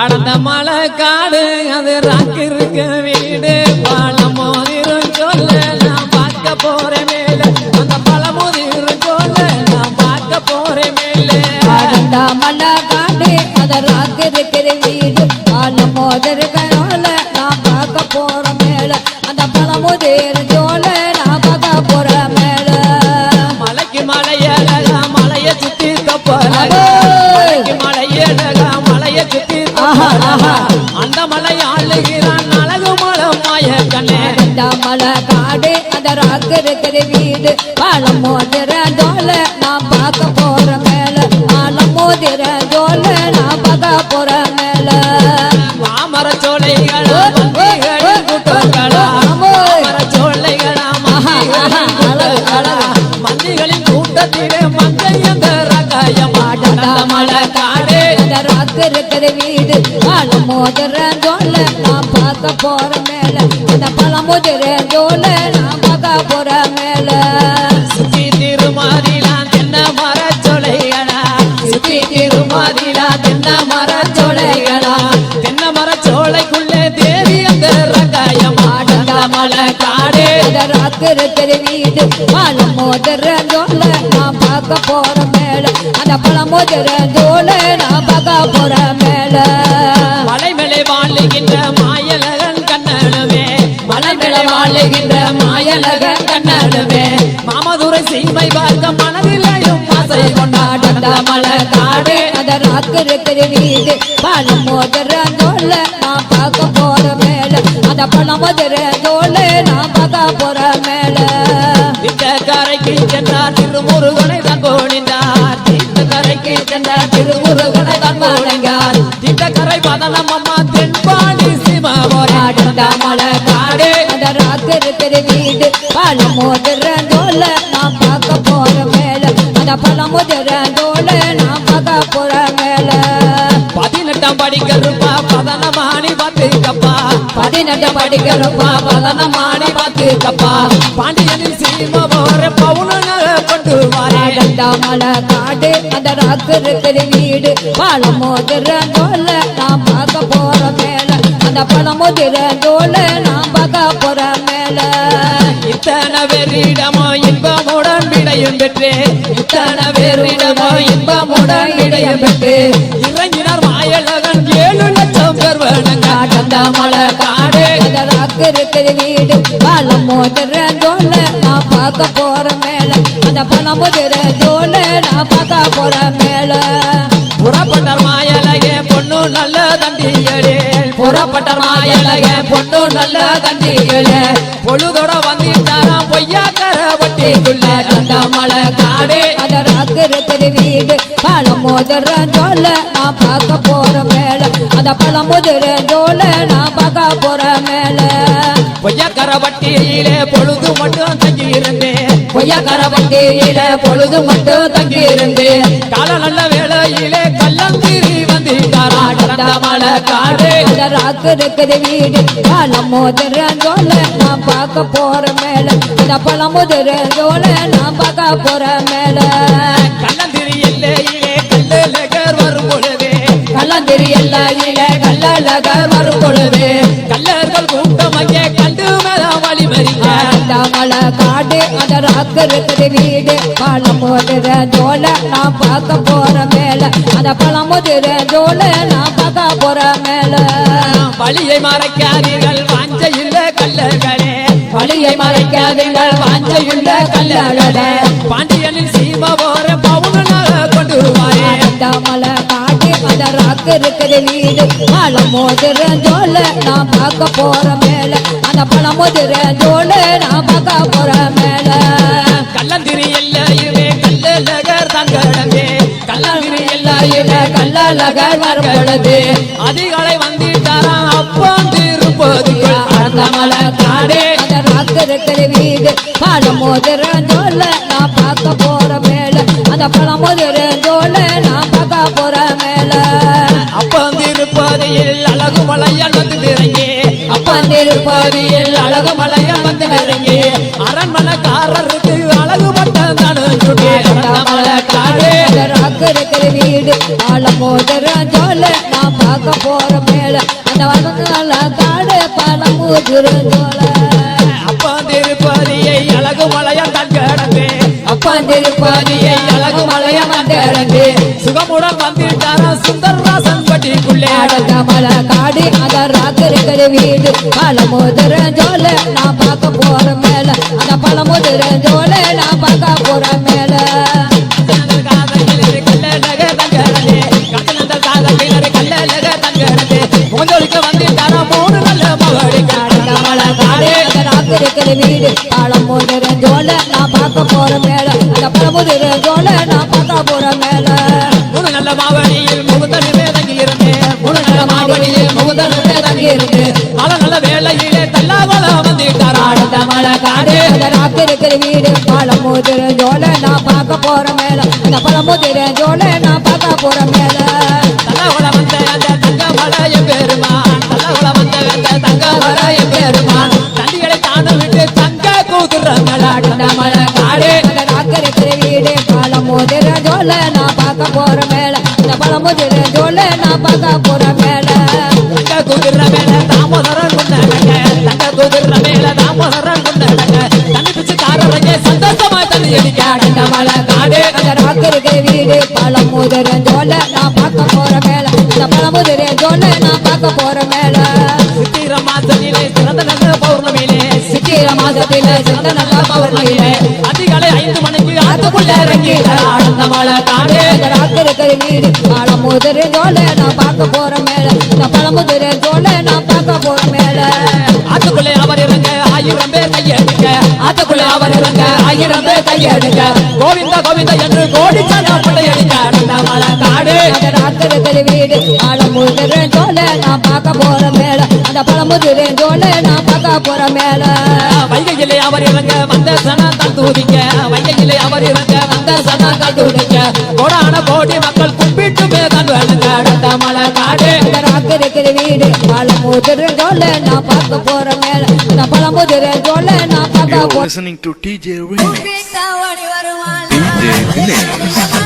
அடந்த மலை காடு அது ராக்கு இருக்கு வீடு பழமுதிரும் சொல்ல நான் பார்க்க போறேன் மேல அந்த பழமுதிரும் சொல்ல நான் பார்க்க போறேன் மேல அடந்த மலை காடு அது ராக்கு இருக்கிற வீடு பழமுதிரும் நான் பார்க்க போறேன் மேல அந்த பழமுதிரும் சொல்ல நான் பார்க்க போறேன் மேல மலைக்கு மலையழகா மலைய சுத்தி தப்பல மலையழகா மலைய சுத்தி அந்த மலை ஆளுகிறான் அழகு மலமாய கண்ணே அந்த மலை காடு அந்த ராக்கு இருக்கிற வீடு பாலம் மோதிர ஜோல நான் பார்க்க போற மேல பாலம் மோதிர ஜோல நான் பார்க்க போற மேல மாமர சோலைகளா கூட்டங்களா மாமர சோலைகளா மந்திகளின் கூட்டத்திலே மங்கையந்த ரகாயம் அந்த மலை காடு அந்த ராக்கு இருக்கிற வீடு பாலம் மோதிர ஜோல நான் பார்க்க போற மேல அந்த பழம் மோதிர ஜோல நான் பார்க்க போற மேல சுத்தி திருமாதிலா தென்ன மர சோலைகளா சுத்தி திருமாதிலா தென்ன மர சோலைகளா தென்ன மர சோலைக்குள்ளே தேவி அந்த ரகாயம் அந்த மலை காடு அந்த ராக்கு இருக்கிற வீடு பாலம் மோதிர ஜோல நான் பார்க்க போற மேல அந்த பழம் மோதிர ஜோல நான் பார்க்க போற மேல மலை மேலே வாழுகின்ற மாயலகன் கண்ணனுமே மலை மேலே வாழுகின்ற மாயலகன் கண்ணனுமே மாமதுரை சீமை பார்க்க மனதிலையும் ஆசை கொண்டாட மலை காடு அந்த ராக்கு இருக்கிற வீடு பழம் மோதிர ஜோல நான் பார்க்க போற மேல அந்த பழம் மோதிர ஜோல நான் பார்க்க போற மேல இந்த கரைக்கு சென்றார் திருமுருகனை தான் போனினார் இந்த கரைக்கு சென்றார் திருமுருகனை தான் போனினார் இந்த கரை பதனம் அம்மா தென்பாடி சிவபோராட மலை காடு அந்த ராக்கு இருக்கிற வீடு பழம் மோதிர ஜோல நான் பார்க்க போற மேல அந்த பழம் மோதிர ஜோல நான் பார்க்க போற மேல 18 படிக்கிறப்பா பதனமாணி பார்த்துக்கப்பா 18 படிக்கிறப்பா பதனமாணி பார்த்துக்கப்பா பாண்டியனின் சீம போற பவுனங்களை கொண்டு வாரே மலை காடு அந்த ராக்கு இருக்கிற வீடு பழம் மோதிர ஜோல நான் பார்க்க போற மேல அந்த பழம் மோதிர ஜோல நான் பார்க்க போற மேல இத்தனை பேரிடமோ இன்பமுடன் விடையும் பெற்று இத்தனை பேரிடமோ இன்பமுடன் விடையும் பெற்று இறங்கினார் மாயழகன் 7 லட்சம் பேர் வணங்காட்ட மலை காடு அந்த ராக்கு இருக்கிற வீடு பழம் மோதிர ஜோல நான் பார்க்க போற மேல அந்த பழம் மோதிர ஜோல நான் பார்க்க போற மேல புறப்பட்ட மாயழகே பொண்ணு நல்ல தண்டிகளே புறப்பட்ட மாயழகே பொண்ணு நல்ல தண்டிகளே பொழுதோட வந்துட்டாராம் பொய்யாக்கர வட்டிக்குள்ள அந்த மலை காடு அந்த ராக்கு இருக்கிற வீடு பழம் மோதிர ஜோல நான் பார்க்க போற மேல அந்த பழம் மோதிர ஜோல நான் பார்க்க போற மேல பொய்யாக்கர வட்டியிலே பொழுது மட்டும் தங்கி இருந்தேன் பொய்யாக்கர வண்டியில பொழுது மட்டும் தங்கி இருந்தேன் கால நல்ல வேளையிலே கள்ளந்திரி வந்திருக்காராட மலை காடு அந்த ராக்கு இருக்கிற வீடு பழம் மோதிர ஜோல நான் பார்க்க போற மேல அந்த பழம் மோதிர ஜோல நான் பார்க்க போற மேல கள்ளந்திரி எல்லையிலே கல்லந்திரி எல்லையில கல்லழகர் வரும் பொழுது கல்லர்கள் கூட்டம் அங்கே கண்டு மேல வழி மறிக்க அந்த மலை காடு அந்த ராக்கு இருக்குது வீடு பழமுதிர ஜோல நான் பார்க்க போற மேல அந்த பழமுதிர ஜோல நான் பார்க்க போற மேல வழியை மறைக்காதீர்கள் வாஞ்சையுள்ள கல்லர்களே வழியை மறைக்காதீங்கள் வாஞ்சையுள்ள கல்லழகே பாண்டியனின் சீம போற பவுனாக கொண்டு வாரே அந்த மலை காடு அந்த ராக்கு இருக்குது வீடு பழமுதிர ஜோல நான் பார்க்க போற மேல அந்த பழமுதிர ஜோல நான் பார்க்க போற மேல கல்லந்திரி எல்லையுமே கல்லழகர் தங்கடமே கல்லந்திரி இல கல்லழகர் வரும் பொழுது அதிகாலை வந்திட்டாராம் அப்பாந்திருப்பது அந்த மலை காடு அந்த ராக்கு இருக்கிற வீடு பழமுதிர ஜோல நான் பார்க்க போற மேல அந்த பழமுதிர ஜோல நான் பார்க்க போற மேல அப்பாந்திருப்பதையில் அழகு மலையால் வந்து இறங்கி அப்பந்திருப்பதில் அழகு மலையால் வந்து இறங்கி அரண்மனைக்காரருக்கு அழகு பட்டம் தடுச்சுட்டே மலை காடு அந்த ராக்கு இருக்கிற வீடு பழமுதிர ஜோல நான் பார்க்க போற மேல அந்த வனமலை காடு பழமுதிர ஜோல அப்பாந்திருப்பதியை அழகு மலையால் தன் கிடந்து அப்பந்திருப்பதியை அழகு மலைய வந்திறங்கு சுகமுடன் வந்துட்டாரா சுந்தரராசன் பட்டிக்குள்ளே அடங்க மலை காடு அந்த ராக்கு இருக்கிற வீடு பழமுதிர ஜோல நான் பார்க்க போற மேல அந்த பழமுதிர ஜோல நான் பார்க்க போற மேல அடங்க மலை காடு அந்த ராக்கு இருக்கிற வீடு பழமுதிர ஜோல நான் பார்க்க போற மேல அந்த பழமுதிர ஜோல நான் பார்க்க போற மேல நல்ல மாவடியில் முகுந்தனுமே தங்கி இருந்தேன் நல்ல மாவடியில் முகுந்தனுமே தங்கி இருந்தேன் நல்ல வேலையிலே தல்லாவல வந்துட்டாரா அடங்க மலை காடு அந்த ராக்கு இருக்கிற வீடு பழமுதிர ஜோல நான் பார்க்க போற மேல அந்த பழமுதிர ஜோல நான் பார்க்க போற மேல தல்லாவல வந்த அந்த தங்க மலைய பெருமான் தல்லாவல வந்த அந்த தங்க மலைய பெருமான் தண்டிகளை தாண்ட விட்டு தங்க கூதுற அடங்க மலை காடு அந்த ராக்கு இருக்கிற வீடு பழமுதிர ஜோல நான் பார்க்க போற மேல அந்த பழமுதிர ஜோல நான் பார்க்க போற மேல தங்க கூதுற மேல தாமோதரன் முன்னடங்க தங்க கூதுற மேல தாமோதரன் முன்னடங்க தண்ணி பிச்சு காரரங்க சந்தோஷமா தண்ணி அடிக்க அடங்க மலை காடு அந்த ராக்கு இருக்கிற வீடு பழமுதிர ஜோல நான் பார்க்க போற மேல அந்த பழமுதிர ஜோல நான் பார்க்க போற மேல சித்திர மாசத்திலே சிறந்த நல்ல பௌர்ணமியிலே சித்திர மாதத்தில சிந்த நல்ல பௌர்ணமியிலே அதிகாலை 5 மணிக்கு ஆத்துக்குள்ள இறங்கி அடங்க மலை காடு அந்த ராக்கு இருக்கிற வீடு பழமுதிர ஜோல நான் பார்க்க போற மேல இந்த பழமுதிர ஜோல நான் பார்க்க போற மேல ஆத்துக்குள்ளே அவர் இறங்க 1000 பேர் கையெடுக்க ஆத்துக்குள்ளே அவர் இறங்க 1000 பேர் கையெடுக்க கோவிந்த கோவிந்த என்று கோடி சண்டை அடிக்க அந்த மலை காடு அந்த ராக்கு இருக்கிற வீடு பழமுதிர ஜோல நான் பார்க்க போற மேல அந்த பழமுதிர ஜோல நான் பார்க்க போற மேல வைகையிலே அவர் இறங்க வந்த சனத்தால் தூதிக்க வைகையிலே அவர் இறங்க வந்த சனத்தால் தூதிக்க கோடான கோடி மக்கள் கும்பிட்டு மேதான் விளங்க அந்த மலை காடு அந்த ராக்கு இருக்கிற வீடு பழமுதிர ஜோல நான் பார்க்க போற மேல அந்த பழமுதிர ஜோல நான் பார்க்க You're போற listening to TJ Remix. DJ Dinesh.